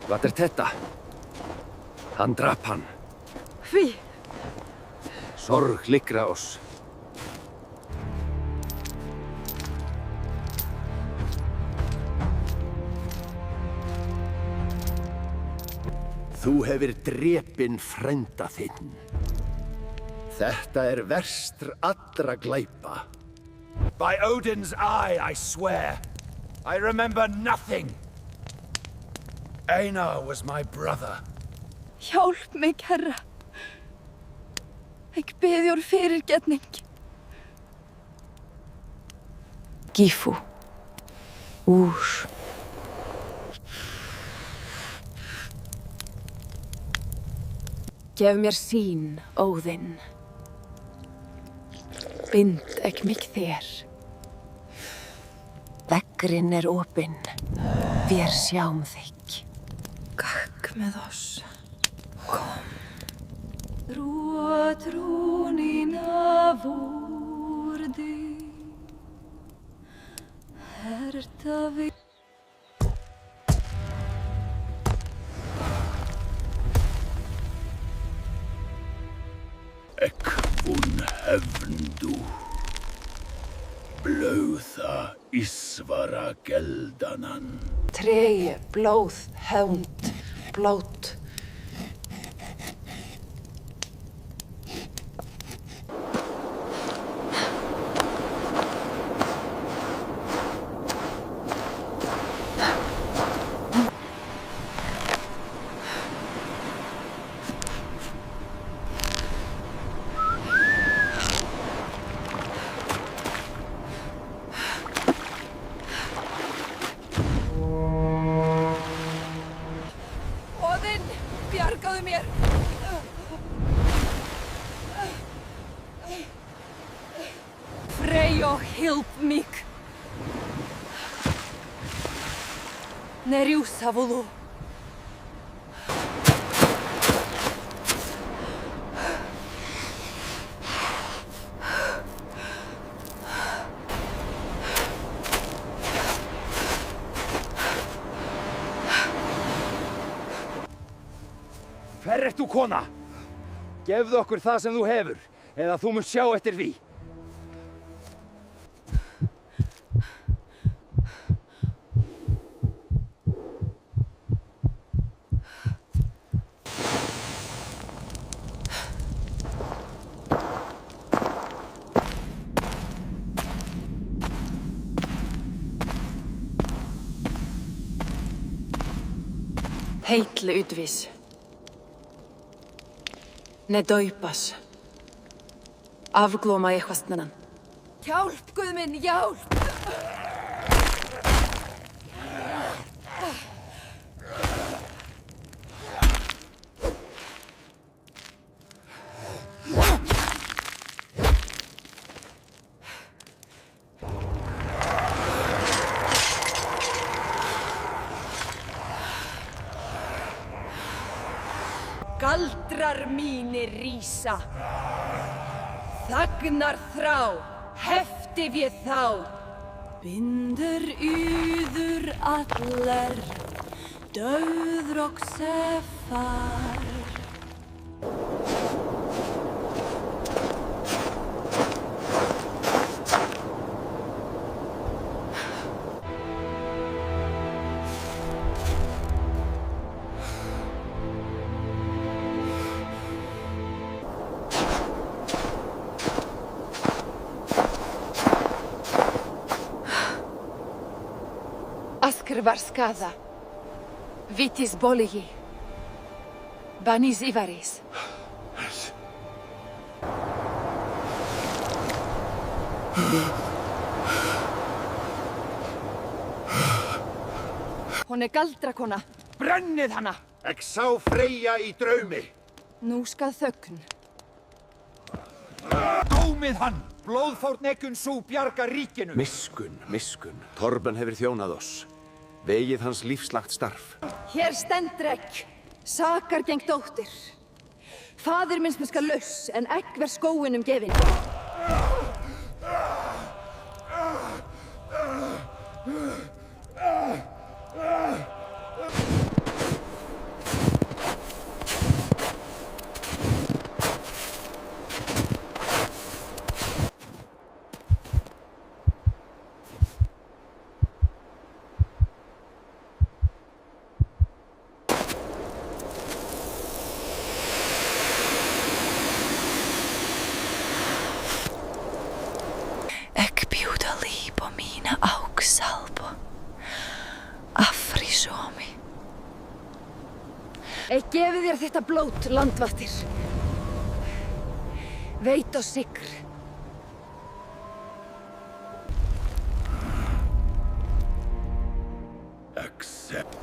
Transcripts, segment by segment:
Vad þetta? Hann drap hann. Hví? Sorg liggra oss. Þú hefur drepinn frænda þinn. Þetta verstr allra glæpa. By Odin's eye, I swear. I remember nothing. Einar was my brother. Hjálp mig, herra. Ég bið fyrirgetning. Gifu. Úr. Gef mér sýn, Óðinn. Bind ekki mig þér. Veggurinn opinn. Vér sjáum þig. Gakk með oss. Kom. Trúa trúnina vordi. Herta við. Ekvun hefndu. Blöða Ísvara geldanan. Trei, blóð, hefnd, blót. Bjargaðu mér! Freyja, help mig! Nerjusavulu. Hver ert þú, kona? Gefðu okkur það sem þú hefur, eða þú mun sjá eftir því. Heitli utvís. Ne daupas. Afglóma ég hvastnanan. Hjálp, Guð minn, hjálp! Galdrar mínir rísa. Þagnar þrá, hefti við þá. Bindur yður allar, döður og sefar. Askr var skaza. Vitis boligi. Banis ivaris. Hún galdrakona. Brennið hana! Ek sá Freyja í draumi. Nú skal þögn. Dómið hann! Blóðfórnekun sú bjarga ríkinu! Miskunn. Torben hefur þjónað oss. Vegið hans lífslagt starf. Hér stendur ekk. Sakar geng dóttir. Faðir minns skal laus, en ekk ver skóinum gefin. salpo. Afrísomi. Ég gefi þér þetta blót, landvættir. Veit og sigr. Accept.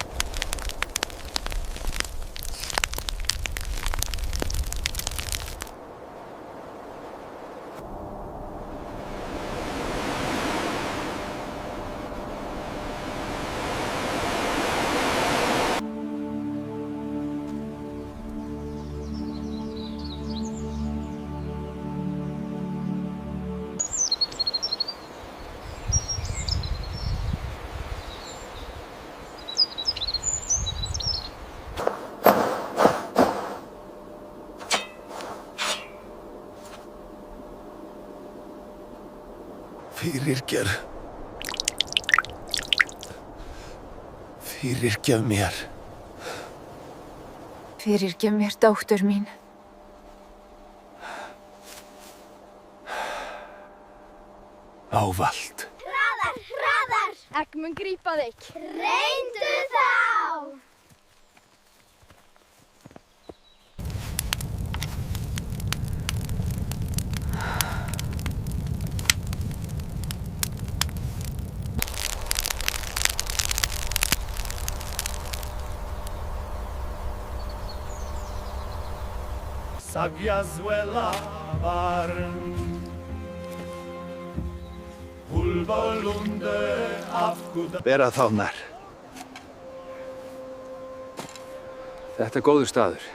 Fyrirgef mér. Fyrirgef mér, dóttur mín. Ávalt. Hraðar, hraðar! Egg mun grípa þig. Reyndu þá! Saviazuela barn. Ulvolunde afkuda. Bera þá nær. Þetta er góður staður.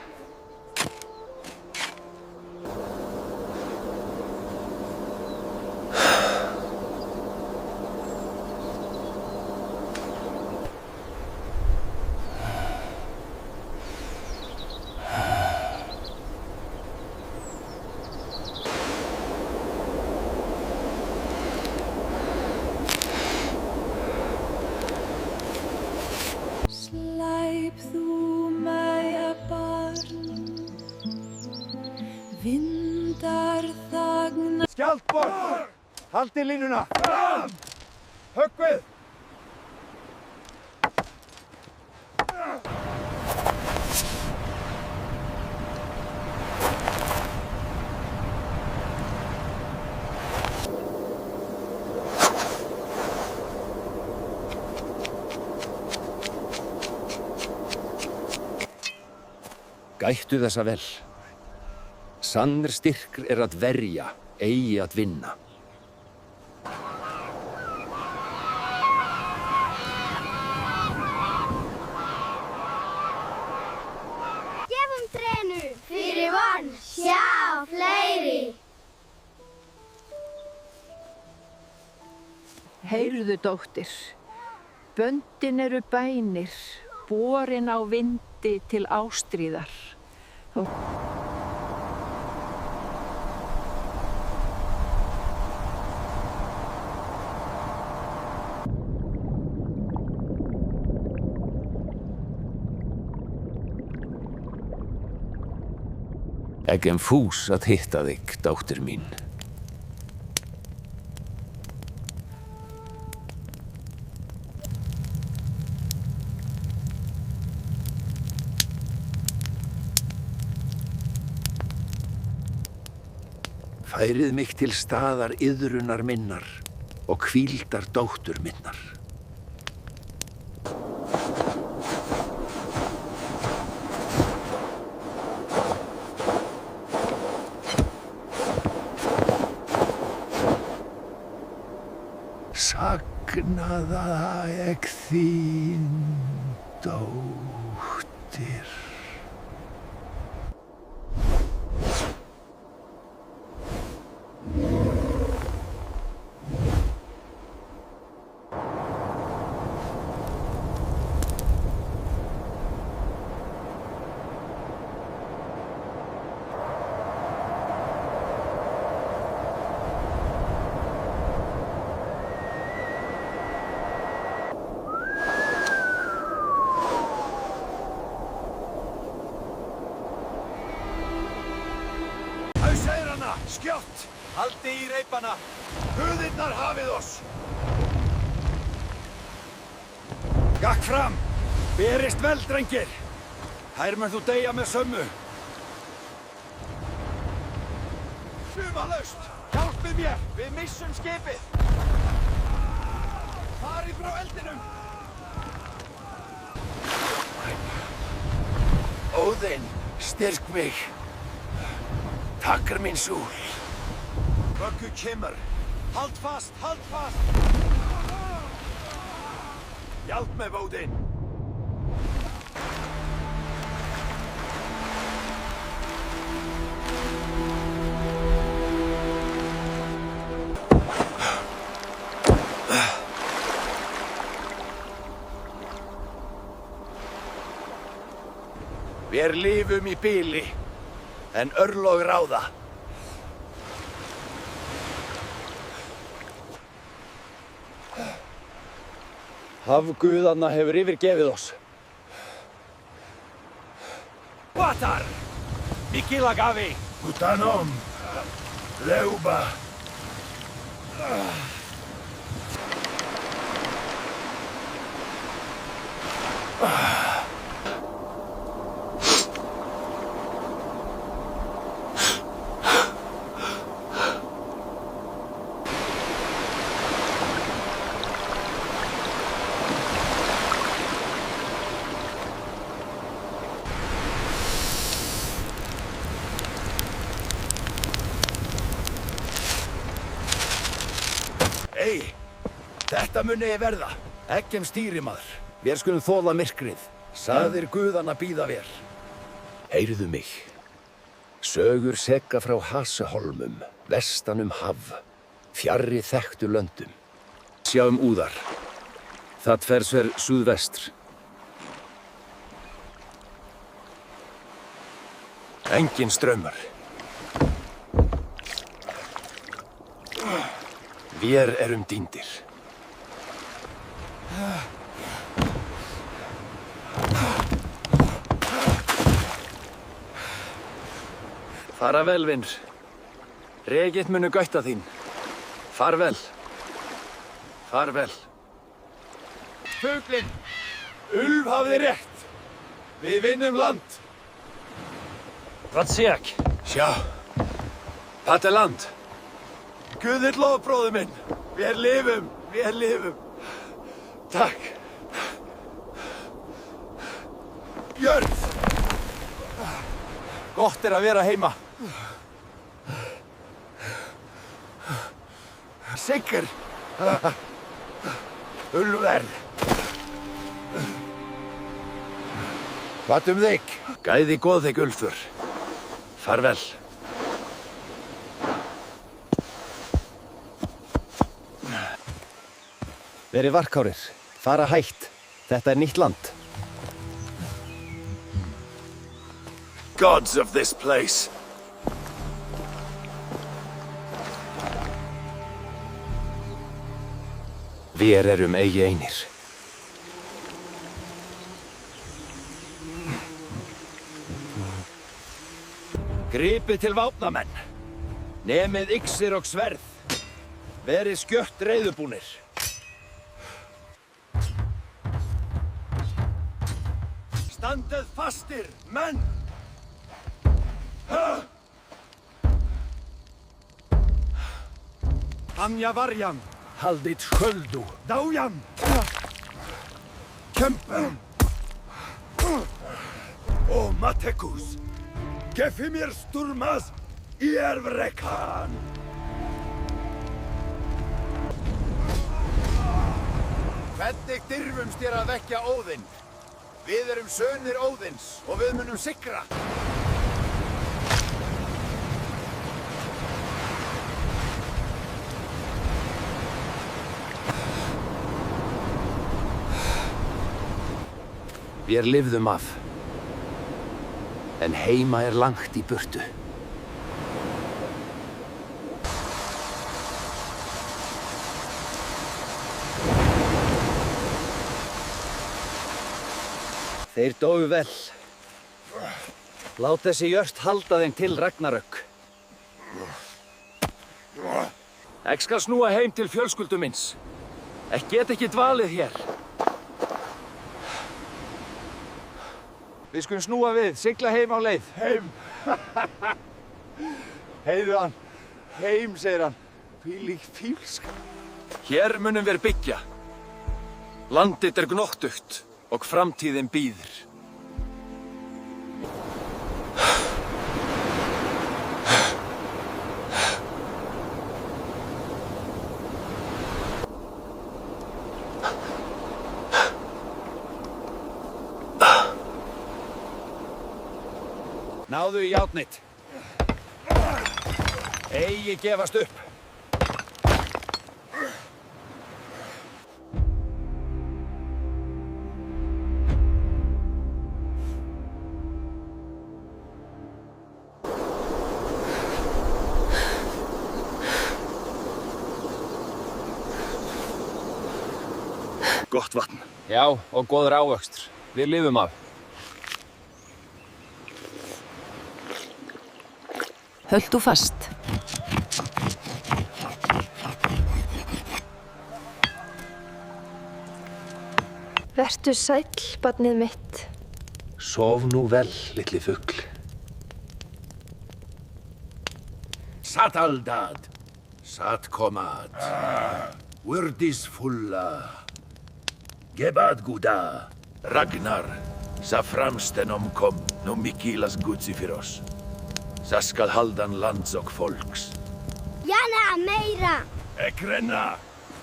Skjaldborg! Haldið línuna! Fram! Höggvið! Gættu þessa vel. Sannur styrkur er að verja, eigi að vinna. Gefum trénu fyrir von, sjá fleiri. Heyrðu, dóttir, böndin eru bænir, borin á vindi til ástríðar. Ég er fús að hitta þig, dóttir mín. Færið mig til staðar iðrunar minnar og hvíldar dóttur minnar. Sagnaða ég þín, dóttir. Skjótt! Haldi í reipana! Huðirnar hafið oss! Gakk fram! Berist vel, drengir! Her mun þú deyja með sömmu. Sumalaust! Hjálpið mér! Við missum skipið! Farið frá eldinum! Óðinn, styrk mig. Takkar mín súl. Vöggu kemur. Hald fast, hald fast! Hjálp mig, Óðinn! Við lifum í bili, en örlög ráða. Hafguðanna hefur yfirgefið oss. Watar! Mikilagavi! Utanom! Leuba! Ei, þetta muni ég verða. Eggjum stýrimaður. Vér skulum þola myrkrið. Sagðir guðanna bíða vér. Heyrðu mig. Sögur seka frá Hasehólmum, vestan haf, fjarri þekktu löndum. Sjáum úðar. Það tversver suðvestr. Engin strömmar. Vér erum dýndir. Fara vel, vinur. Regit munu gætta þín. Far vel. Far vel. Fuglinn! Ulf hafði rétt. Við vinnum land. Ratsiak. Sjá. Pateland. Guðir lof, bróður minn. Við lifum, við lifum. Takk. Jörð! Gott að vera heima. Sigur. Ulver. Hvað þig? Gæði góð þig, Ulfur. Far vel. Verið varkárir. Fara hægt. Þetta nýtt land. Gods of this place. Vér erum eigi einir. Gripið til vápnamenn. Nemið yxir og sverð. Verið skjött reiðubúnir. Standið fastir, menn! Anja varjan. Haldit sköldu. Dájan. Kempen. O Matekus. Gefi mér sturmas í erfrekan. Hvernig dirfumst þér að vekja Óðinn? Við erum sönir Óðins og við munum sigra. Vér lifðum af. En heima langt í burtu. Þeir dóu vel. Lát þessi jört halda þeim til Ragnarök. Ég skal snúa heim til fjölskyldu minns. Ég get ekki dvalið hér. Við skulum snúa við, sigla heim á leið. Heim? Heyrðu hann. Heim, segir hann. Hvílík fílska. Hér munum við byggja. Landið er gnóttugt og framtíðin bíður. Náðu í járnið. Eigi gefast upp. Gott vatn. Já, og góður ávöxtur. Við lifum af. Höldu fast. Vertu sæll, barnið mitt. Sof nú vel, litli fugl. Sataldad, satkomad, wordis fulla, gebad guda, Ragnar, sa framstenom kom, no mikilas gudsi fyrir oss. Sa skal haldan lands og folks. Jana meira. Ekrenna,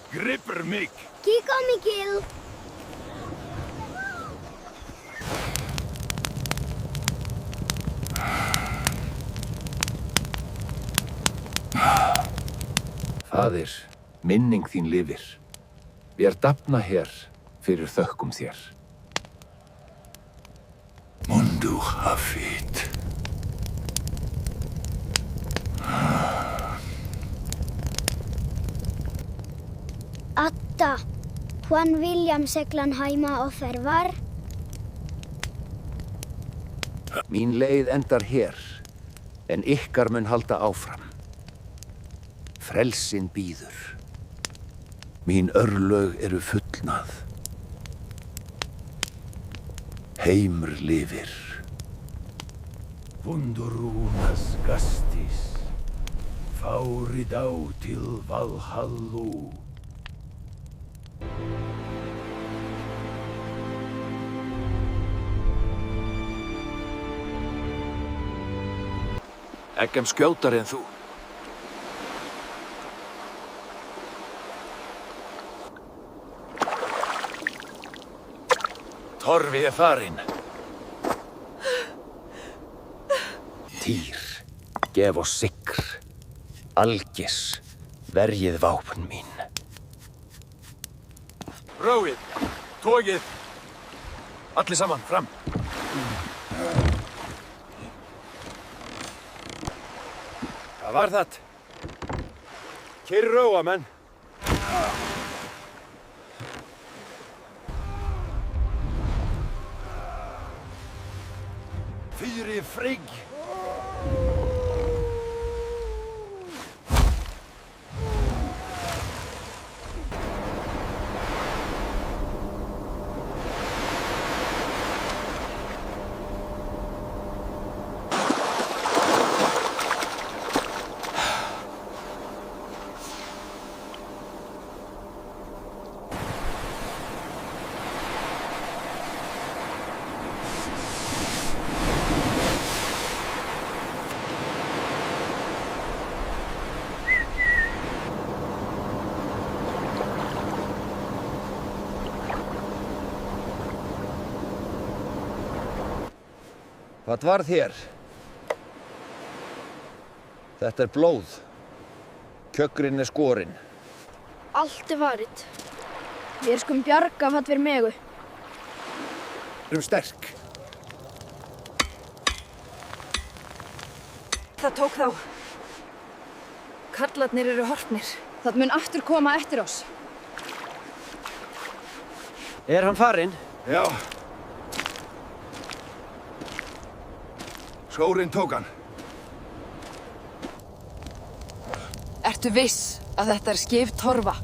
gripper mig. Kiko mikil. Faðir, minning þín lifir. Vér dafna hér fyrir þökkum þér. Mundu hafit. Atta, Juan William seglan heima og fervar. Mín leið endar hér, en ykkar mun halda áfram. Frelsin bíður. Mín örlög eru fullnað. Heimur lifir. Vundurunas gastis, fárid á til Valhallu. Eggem skjótari en þú. Torfi er farinn. Týr, gef oss sigr. Algis, verjið vápn mín. Róið, tógið. Allir saman, fram. Hvað var það? Kyrr róa, menn. Fyrir frigg. Hvað varð hér? Þetta er blóð. Kjöggrinn er skorinn. Allt er farið. Við skulum bjarga fatt fyrir megu. Erum sterk. Það tók þá. Karlarnir eru horfnir. Það mun aftur koma eftir oss. Er hann farinn? Já. Skórinn tók hann. Ertu viss að þetta er skip Torfa?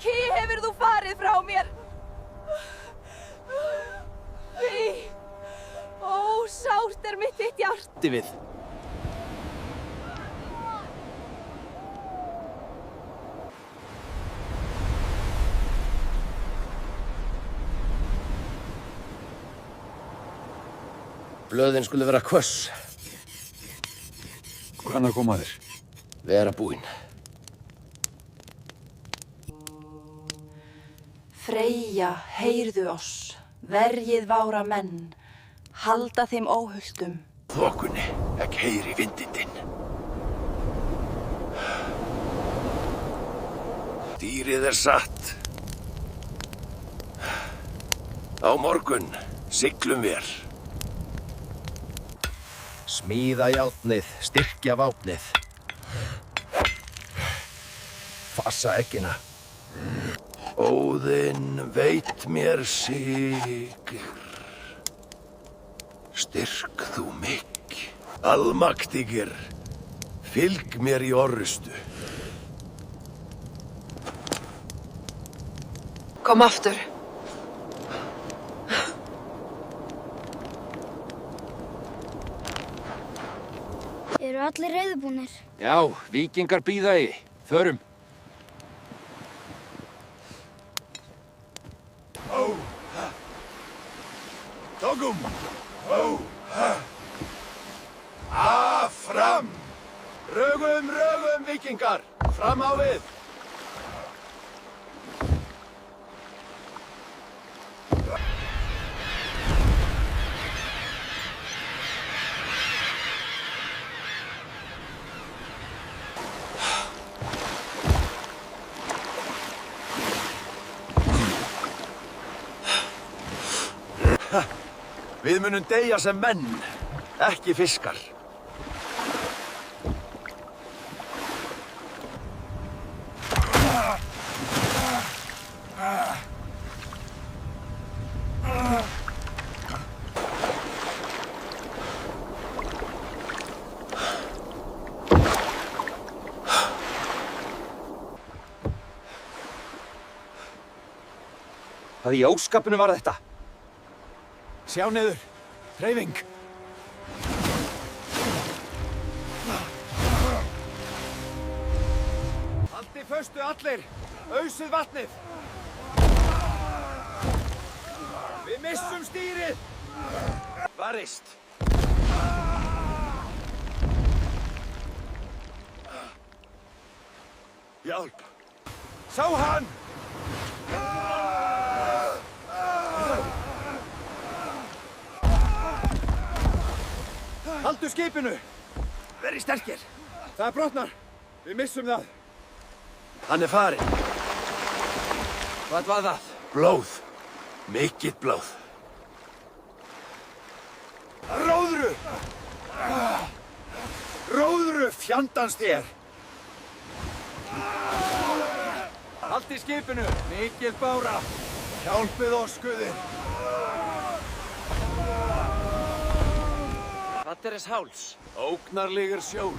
Hví hefur þú farið frá mér? Hví? Ó, sárt mitt þitt hjarta. Við. Blöðin skulle vera hvöss. Hvaðan koma þeir? Vera búinn. Freyja, heyrðu oss, verjið vára menn, halda þeim óhultum. Þokunni, ekki heyri vindindinn. Dýrið satt. Á morgun siglum vér. Smíða járnið, styrkja vápnið. Fassa eggina. Óðinn veit mér sigr. Styrk þú mig, almaktigir, fylg mér í orrustu. Kom aftur. Eru allir reiðubúnir? Já, víkingar bíða í. Förum. Tókum! Fram! Rögum, víkingar! Fram á við! Við munum deyja sem menn, ekki fiskar. Hvað í óskapinu var þetta? Sjá niður, hreyfing. Haldið föstu allir! Ausið vatnið! Við missum stýrið! Varist. Hjálp. Sá hann! Haldu skipinu! Verið sterkir. Það brotnar! Við missum það! Hann farinn. Hvað var það? Blóð. Mikið blóð. Róðru! Róðru, fjandans þér! Haldið skipinu! Mikil bára! Hjálpið oss, guðir! Fatteres háls. Ógnarlegur sjór.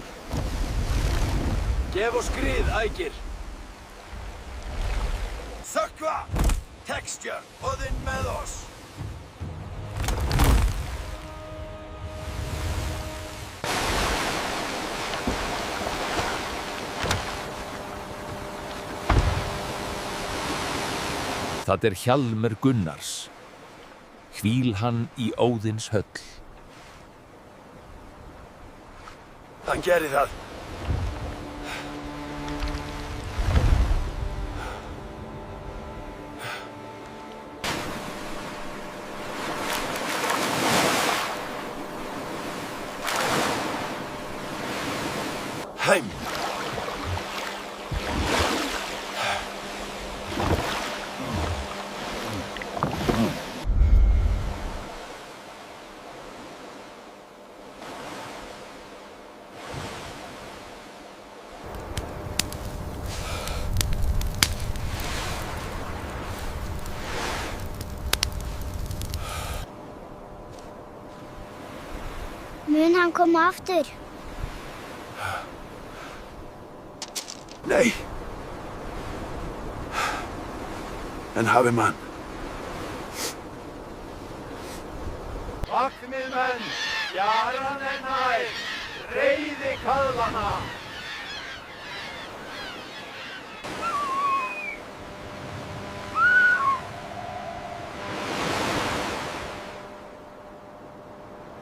Gef oss skrið, ægir. Þökkva! Texture, Óðinn með oss. Það Hjálmur Gunnars. Hvíl hann í Óðins höll. Hann gerði það. Heim. Mun hann koma aftur? Nei. en hafi mann. Vagnir menn, fjaran er nær, reiði kaðlana.